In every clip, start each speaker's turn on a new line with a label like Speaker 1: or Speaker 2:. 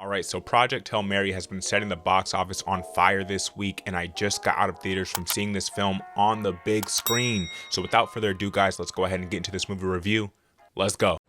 Speaker 1: Alright, so Project Hail Mary has been setting the box office on fire this week, and I just got out of theaters from seeing this film on the big screen. So without further ado, guys, let's go ahead and get into this movie review. Let's go.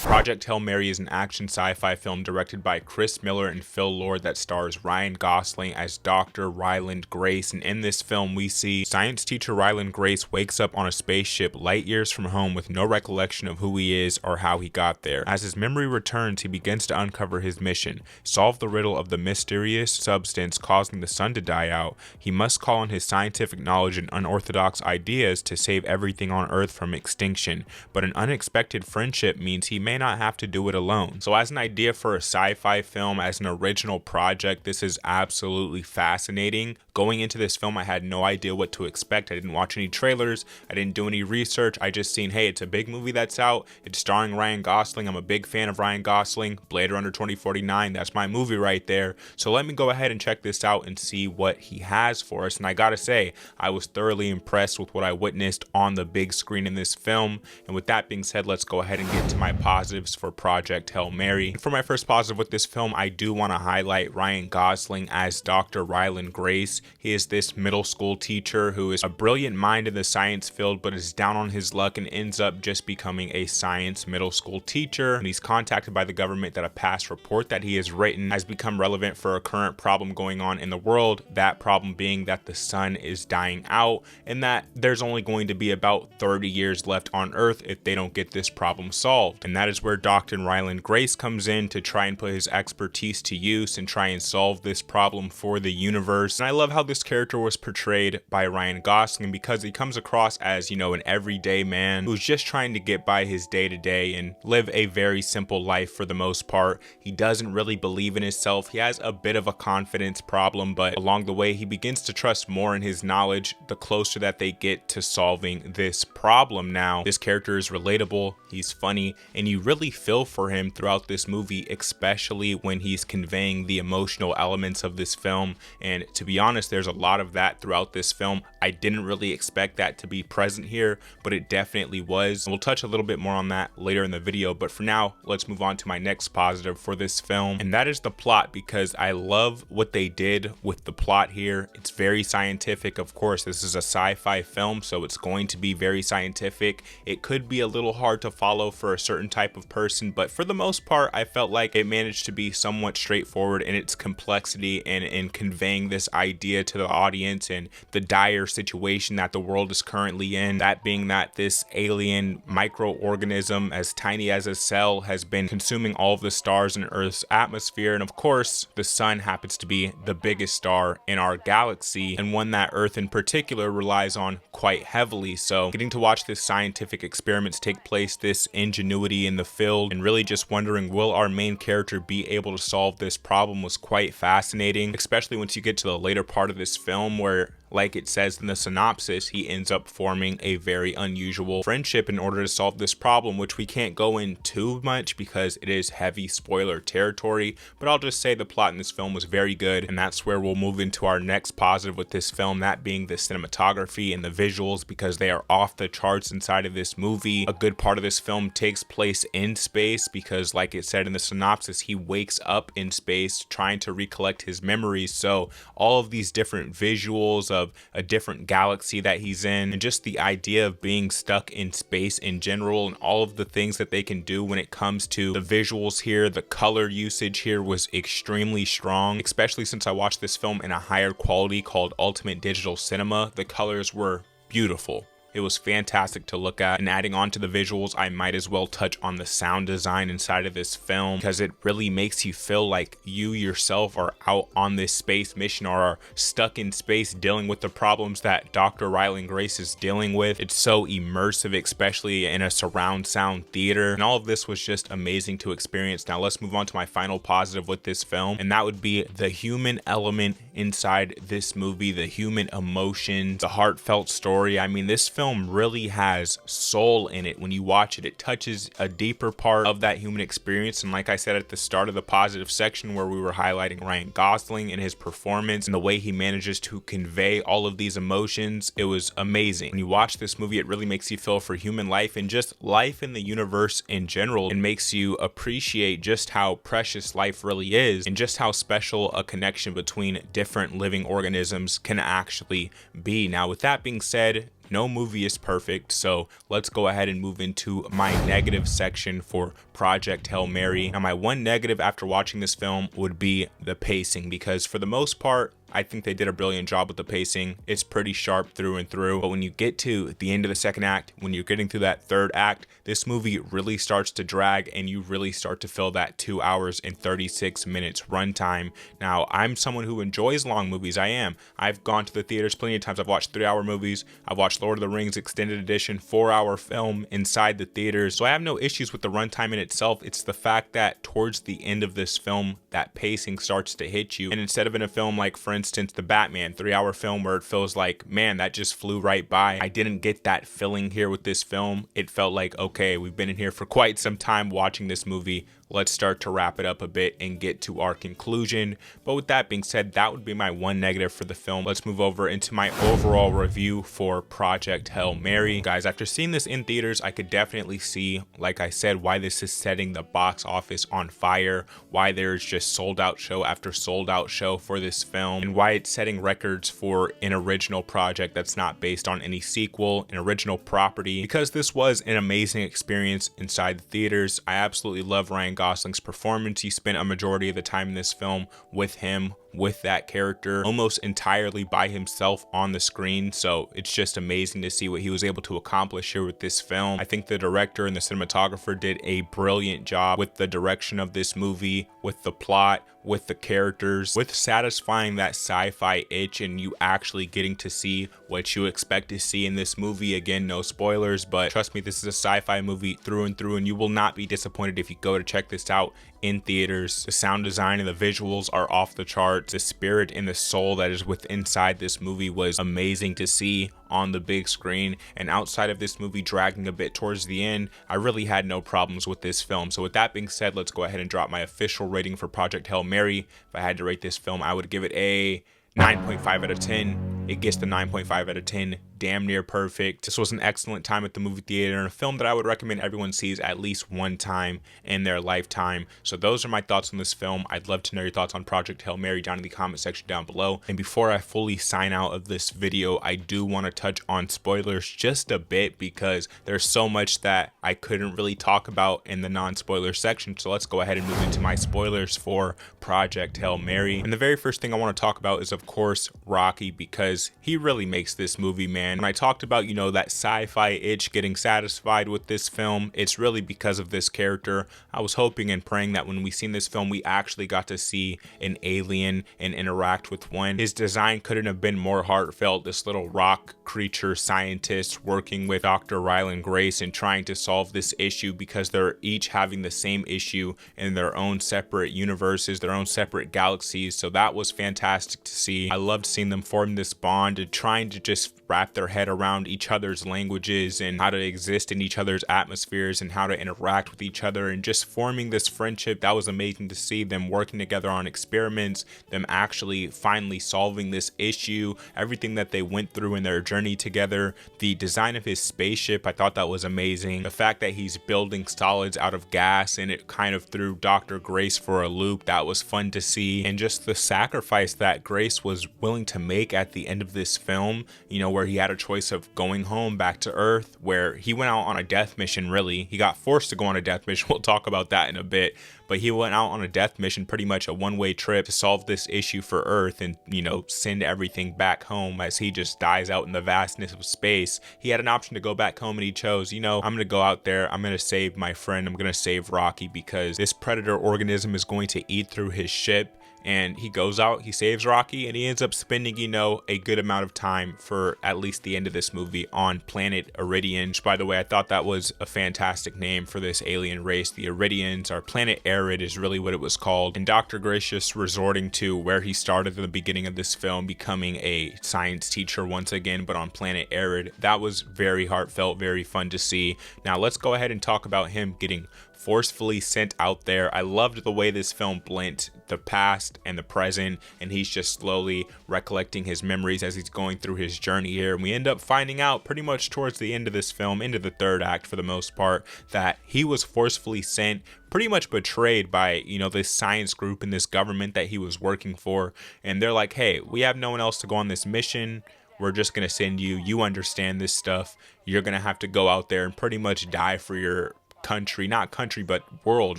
Speaker 1: Project Hail Mary is an action sci-fi film directed by Chris Miller and Phil Lord that stars Ryan Gosling as Dr. Ryland Grace, and in this film we see science teacher Ryland Grace wakes up on a spaceship light years from home with no recollection of who he is or how he got there. As his memory returns, he begins to uncover his mission: solve the riddle of the mysterious substance causing the sun to die out. He must call on his scientific knowledge and unorthodox ideas to save everything on Earth from extinction, but an unexpected friendship means he may not have to do it alone. So as an idea for a sci-fi film, as an original project, this is absolutely fascinating. Going into this film, I had no idea what to expect. I didn't watch any trailers, I didn't do any research. I just seen, hey, it's a big movie that's out, it's starring Ryan Gosling. I'm a big fan of Ryan Gosling. Blade Runner 2049, that's my movie right there. So let me go ahead and check this out and see what he has for us. And I gotta say, I was thoroughly impressed with what I witnessed on the big screen in this film. And with that being said, let's go ahead and get to my positives for Project Hail Mary. For my first positive with this film, I do want to highlight Ryan Gosling as Dr. Ryland Grace. He is this middle school teacher who is a brilliant mind in the science field, but is down on his luck and ends up just becoming a science middle school teacher. And he's contacted by the government that a past report that he has written has become relevant for a current problem going on in the world. That problem being that the sun is dying out and that there's only going to be about 30 years left on Earth if they don't get this problem solved. And that is where Dr. Ryland Grace comes in to try and put his expertise to use and try and solve this problem for the universe. And I love how this character was portrayed by Ryan Gosling because he comes across as, you know, an everyday man who's just trying to get by his day-to-day and live a very simple life for the most part. He doesn't really believe in himself. He has a bit of a confidence problem, but along the way he begins to trust more in his knowledge the closer that they get to solving this problem. Now, this character is relatable, he's funny, and you really feel for him throughout this movie, especially when he's conveying the emotional elements of this film. And to be honest, there's a lot of that throughout this film. I didn't really expect that to be present here, but it definitely was. We'll touch a little bit more on that later in the video, but for now, let's move on to my next positive for this film, and that is the plot, because I love what they did with the plot here. It's very scientific. Of course, this is a sci-fi film, so it's going to be very scientific. It could be a little hard to follow for a certain type of person, but for the most part, I felt like it managed to be somewhat straightforward in its complexity and in conveying this idea to the audience and the dire situation that the world is currently in. That being that this alien microorganism as tiny as a cell has been consuming all of the stars in Earth's atmosphere, and of course, the sun happens to be the biggest star in our galaxy, and one that Earth in particular relies on quite heavily. So getting to watch this scientific experiments take place, this ingenuity in the field, and really just wondering, will our main character be able to solve this problem, was quite fascinating, especially once you get to the later part of this film where, like it says in the synopsis, he ends up forming a very unusual friendship in order to solve this problem, which we can't go in too much because it is heavy spoiler territory, but I'll just say the plot in this film was very good, and that's where we'll move into our next positive with this film, that being the cinematography and the visuals, because they are off the charts inside of this movie. A good part of this film takes place in space because, like it said in the synopsis, he wakes up in space trying to recollect his memories. So all of these different visuals of a different galaxy that he's in, and just the idea of being stuck in space in general, and all of the things that they can do when it comes to the visuals here. The color usage here was extremely strong, especially since I watched this film in a higher quality called Ultimate Digital Cinema. The colors were beautiful. It was fantastic to look at, and adding on to the visuals, I might as well touch on the sound design inside of this film, because it really makes you feel like you yourself are out on this space mission or are stuck in space dealing with the problems that Dr. Ryland Grace is dealing with. It's so immersive, especially in a surround sound theater, and all of this was just amazing to experience. Now let's move on to my final positive with this film, and that would be the human element inside this movie, the human emotion, the heartfelt story. I mean, this film film really has soul in it. When you watch it, it touches a deeper part of that human experience. And like I said at the start of the positive section where we were highlighting Ryan Gosling and his performance and the way he manages to convey all of these emotions, it was amazing. When you watch this movie, it really makes you feel for human life and just life in the universe in general. It makes you appreciate just how precious life really is and just how special a connection between different living organisms can actually be. Now, with that being said, no movie is perfect, so let's go ahead and move into my negative section for Project Hail Mary. Now, my one negative after watching this film would be the pacing, because for the most part, I think they did a brilliant job with the pacing. It's pretty sharp through and through. But when you get to the end of the second act, when you're getting through that third act, this movie really starts to drag and you really start to feel that 2 hours and 36 minutes runtime. Now, I'm someone who enjoys long movies. I am. I've gone to the theaters plenty of times. I've watched 3-hour movies. I've watched Lord of the Rings extended edition 4-hour film inside the theaters. So I have no issues with the runtime in itself. It's the fact that towards the end of this film, that pacing starts to hit you. And instead of in a film like, for instance, the Batman 3-hour film where it feels like, man, that just flew right by, I didn't get that feeling here with this film. It felt like, okay, we've been in here for quite some time watching this movie. Let's start to wrap it up a bit and get to our conclusion. But with that being said, that would be my one negative for the film. Let's move over into my overall review for Project Hail Mary. Guys, after seeing this in theaters, I could definitely see, like I said, why this is setting the box office on fire, why there's just sold out show after sold out show for this film, and why it's setting records for an original project that's not based on any sequel, an original property, because this was an amazing experience inside the theaters. I absolutely love Ryan Gosling's performance. He spent a majority of the time in this film with him, with that character, almost entirely by himself on the screen. So it's just amazing to see what he was able to accomplish here with this film. I think the director and the cinematographer did a brilliant job with the direction of this movie, with the plot, with the characters, with satisfying that sci-fi itch and you actually getting to see what you expect to see in this movie. Again, no spoilers, but trust me, this is a sci-fi movie through and through, and you will not be disappointed if you go to check this out in theaters. The sound design and the visuals are off the charts. The spirit and the soul that is within inside this movie was amazing to see on the big screen. And outside of this movie dragging a bit towards the end, I really had no problems with this film. So with that being said, let's go ahead and drop my official rating for Project Hail Mary. If I had to rate this film, I would give it a 9.5 out of 10. It gets the 9.5 out of 10. Damn near perfect. This was an excellent time at the movie theater and a film that I would recommend everyone sees at least one time in their lifetime. So those are my thoughts on this film. I'd love to know your thoughts on Project Hail Mary down in the comment section down below. And before I fully sign out of this video, I do want to touch on spoilers just a bit because there's so much that I couldn't really talk about in the non-spoiler section. So let's go ahead and move into my spoilers for Project Hail Mary. And the very first thing I want to talk about is, of course, Rocky, because he really makes this movie, man. When I talked about, you know, that sci-fi itch getting satisfied with this film, it's really because of this character. I was hoping and praying that when we seen this film, we actually got to see an alien and interact with one. His design couldn't have been more heartfelt. This little rock creature scientist working with Dr. Ryland Grace and trying to solve this issue because they're each having the same issue in their own separate universes, their own separate galaxies. So that was fantastic to see. I loved seeing them form this bond and trying to just wrap their head around each other's languages and how to exist in each other's atmospheres and how to interact with each other and just forming this friendship. That was amazing to see them working together on experiments, them actually finally solving this issue, everything that they went through in their journey together. The design of his spaceship, I thought that was amazing. The fact that he's building solids out of gas and it kind of threw Dr. Grace for a loop, that was fun to see. And just the sacrifice that Grace was willing to make at the end of this film, you know, where he had a choice of going home back to Earth, where he went out on a death mission. Really, he got forced to go on a death mission. We'll talk about that in a bit, but he went out on a death mission, pretty much a one-way trip to solve this issue for Earth and, you know, send everything back home as he just dies out in the vastness of space. He had an option to go back home and he chose, you know, I'm gonna go out there, I'm gonna save my friend, I'm gonna save Rocky because this predator organism is going to eat through his ship and he goes out, he saves Rocky, and he ends up spending, you know, a good amount of time for at least the end of this movie on planet Iridian. Which, by the way, I thought that was a fantastic name for this alien race. The Iridians, or Planet Arid is really what it was called. And Dr. Gracious resorting to where he started at the beginning of this film, becoming a science teacher once again, but on planet Arid. That was very heartfelt, very fun to see. Now let's go ahead and talk about him getting forcefully sent out there. I loved the way this film blent the past and the present, and he's just slowly recollecting his memories as he's going through his journey here. And we end up finding out pretty much towards the end of this film, into the third act for the most part, that he was forcefully sent, pretty much betrayed by, you know, this science group and this government that he was working for. And they're like, hey, we have no one else to go on this mission. We're just going to send you. You understand this stuff. You're going to have to go out there and pretty much die for your country, not country, but world,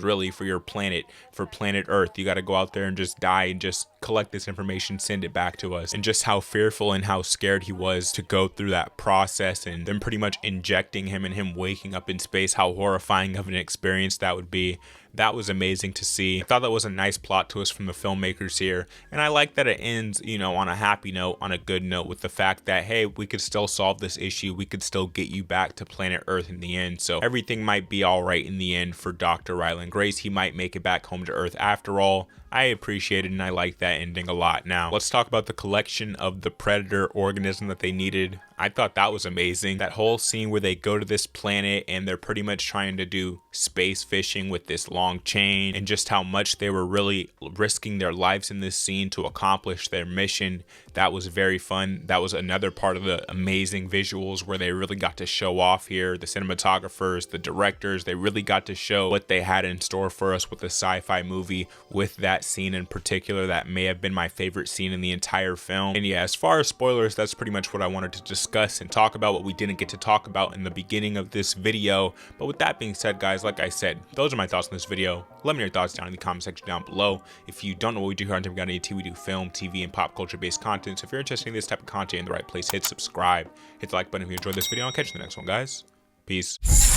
Speaker 1: really, for your planet, for planet Earth. You got to go out there and just die and just collect this information, send it back to us. And just how fearful and how scared he was to go through that process, and then pretty much injecting him and him waking up in space, how horrifying of an experience that would be. That was amazing to see. I thought that was a nice plot twist from the filmmakers here. And I like that it ends, you know, on a happy note, on a good note, with the fact that, hey, we could still solve this issue. We could still get you back to planet Earth in the end. So everything might be all right in the end for Dr. Ryland Grace. He might make it back home to Earth after all. I appreciated and I like that ending a lot. Now, let's talk about the collection of the predator organism that they needed. I thought that was amazing. That whole scene where they go to this planet and they're pretty much trying to do space fishing with this long chain, and just how much they were really risking their lives in this scene to accomplish their mission. That was very fun. That was another part of the amazing visuals where they really got to show off here. The cinematographers, the directors, they really got to show what they had in store for us with the sci-fi movie, with that scene in particular. That may have been my favorite scene in the entire film. And yeah, as far as spoilers, that's pretty much what I wanted to discuss and talk about, what we didn't get to talk about in the beginning of this video. But with that being said, guys, like I said, those are my thoughts on this video. Let me know your thoughts down in the comment section down below. If you don't know what we do here on Demigod AT, we do film, TV, and pop culture based content. So if you're interested in this type of content, in the right place, hit subscribe, hit the like button if you enjoyed this video. I'll catch you in the next one, guys. Peace.